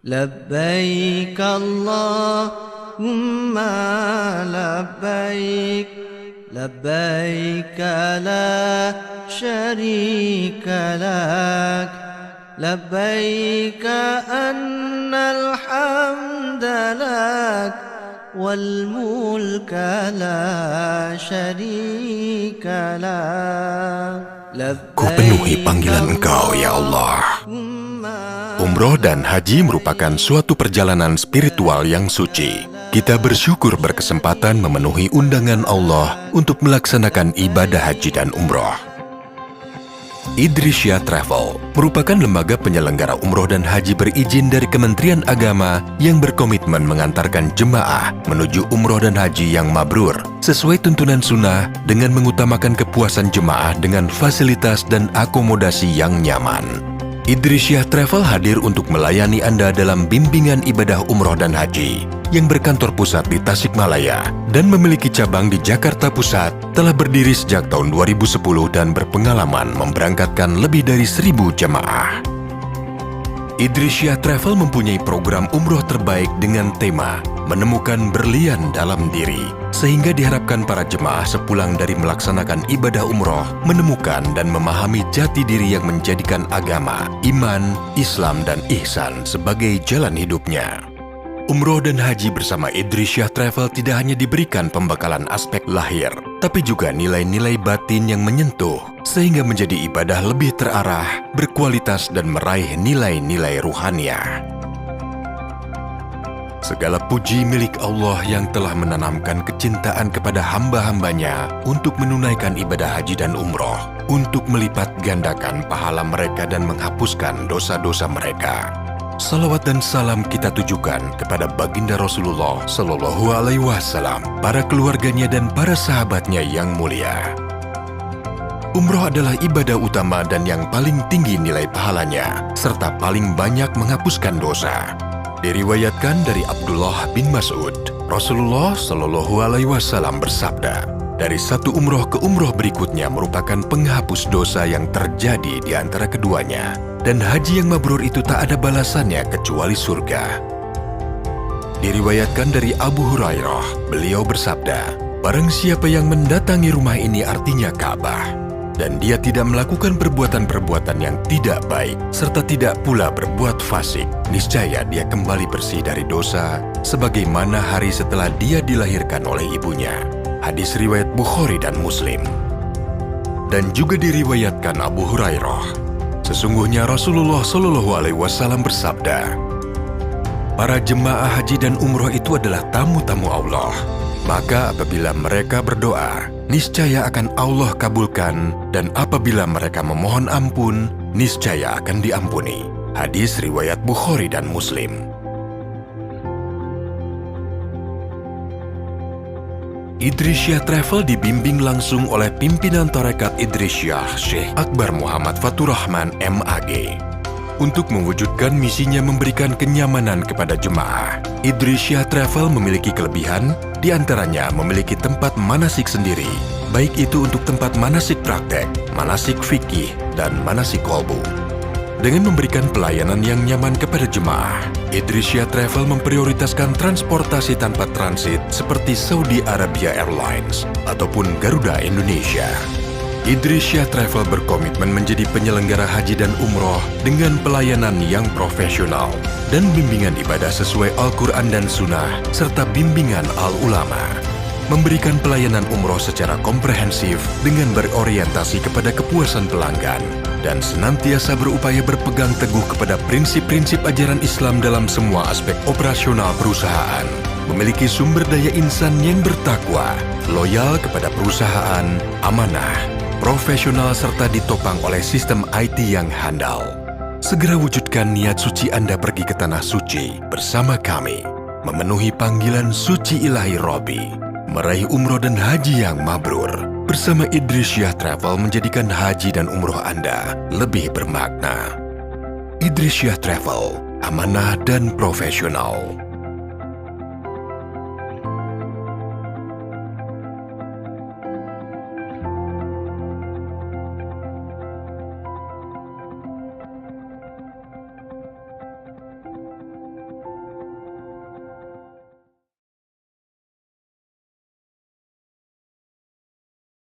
لبيك اللهم لبيك لبيك لا شريك لك لبيك أن الحمد لك والملك لا شريك لك Ku penuhi panggilan Engkau, ya Allah. Umroh dan haji merupakan suatu perjalanan spiritual yang suci. Kita bersyukur berkesempatan memenuhi undangan Allah untuk melaksanakan ibadah haji dan umroh. Idrisya Travel merupakan lembaga penyelenggara umroh dan haji berizin dari Kementerian Agama yang berkomitmen mengantarkan jemaah menuju umroh dan haji yang mabrur sesuai tuntunan sunnah dengan mengutamakan kepuasan jemaah dengan fasilitas dan akomodasi yang nyaman. Idrisya Travel hadir untuk melayani Anda dalam bimbingan ibadah umroh dan haji yang berkantor pusat di Tasikmalaya dan memiliki cabang di Jakarta Pusat, telah berdiri sejak tahun 2010 dan berpengalaman memberangkatkan lebih dari 1.000 jemaah. Idrisya Travel mempunyai program umroh terbaik dengan tema menemukan berlian dalam diri, sehingga diharapkan para jemaah sepulang dari melaksanakan ibadah umroh menemukan dan memahami jati diri yang menjadikan agama, iman, Islam, dan ihsan sebagai jalan hidupnya. Umroh dan haji bersama Idrisya Travel tidak hanya diberikan pembekalan aspek lahir, tapi juga nilai-nilai batin yang menyentuh, sehingga menjadi ibadah lebih terarah, berkualitas, dan meraih nilai-nilai ruhaniah. Segala puji milik Allah yang telah menanamkan kecintaan kepada hamba-hambanya untuk menunaikan ibadah haji dan umroh, untuk melipat gandakan pahala mereka dan menghapuskan dosa-dosa mereka. Salawat dan salam kita tujukan kepada baginda Rasulullah Shallallahu Alaihi Wasallam, para keluarganya dan para sahabatnya yang mulia. Umroh adalah ibadah utama dan yang paling tinggi nilai pahalanya, serta paling banyak menghapuskan dosa. Diriwayatkan dari Abdullah bin Mas'ud, Rasulullah Shallallahu Alaihi Wasallam bersabda, dari satu umroh ke umroh berikutnya merupakan penghapus dosa yang terjadi di antara keduanya. Dan haji yang mabrur itu tak ada balasannya kecuali surga. Diriwayatkan dari Abu Hurairah, beliau bersabda, barang siapa yang mendatangi rumah ini artinya Ka'bah, dan dia tidak melakukan perbuatan-perbuatan yang tidak baik, serta tidak pula berbuat fasik, niscaya dia kembali bersih dari dosa, sebagaimana hari setelah dia dilahirkan oleh ibunya. Hadis riwayat Bukhari dan Muslim. Dan juga diriwayatkan Abu Hurairah, sesungguhnya Rasulullah Shallallahu Alaihi Wasallam bersabda, para jemaah haji dan umroh itu adalah tamu-tamu Allah. Maka apabila mereka berdoa, niscaya akan Allah kabulkan, dan apabila mereka memohon ampun, niscaya akan diampuni. Hadis riwayat Bukhari dan Muslim. Idrisya Travel dibimbing langsung oleh pimpinan Tarekat Idrisyah Syekh Akbar Muhammad Faturrahman MAG. Untuk mewujudkan misinya memberikan kenyamanan kepada jemaah, Idrisya Travel memiliki kelebihan, diantaranya memiliki tempat manasik sendiri, baik itu untuk tempat manasik praktek, manasik fikih, dan manasik kolbu. Dengan memberikan pelayanan yang nyaman kepada jemaah, Idrisya Travel memprioritaskan transportasi tanpa transit seperti Saudi Arabia Airlines ataupun Garuda Indonesia. Idrisya Travel berkomitmen menjadi penyelenggara haji dan umroh dengan pelayanan yang profesional dan bimbingan ibadah sesuai Al-Quran dan Sunnah serta bimbingan Al-Ulama. Memberikan pelayanan umroh secara komprehensif dengan berorientasi kepada kepuasan pelanggan dan senantiasa berupaya berpegang teguh kepada prinsip-prinsip ajaran Islam dalam semua aspek operasional perusahaan. Memiliki sumber daya insan yang bertakwa, loyal kepada perusahaan, amanah, profesional serta ditopang oleh sistem IT yang handal. Segera wujudkan niat suci Anda pergi ke Tanah Suci bersama kami, memenuhi panggilan suci ilahi Robi, meraih umroh dan haji yang mabrur. Bersama Idrisya Travel menjadikan haji dan umroh Anda lebih bermakna. Idrisya Travel, amanah dan profesional.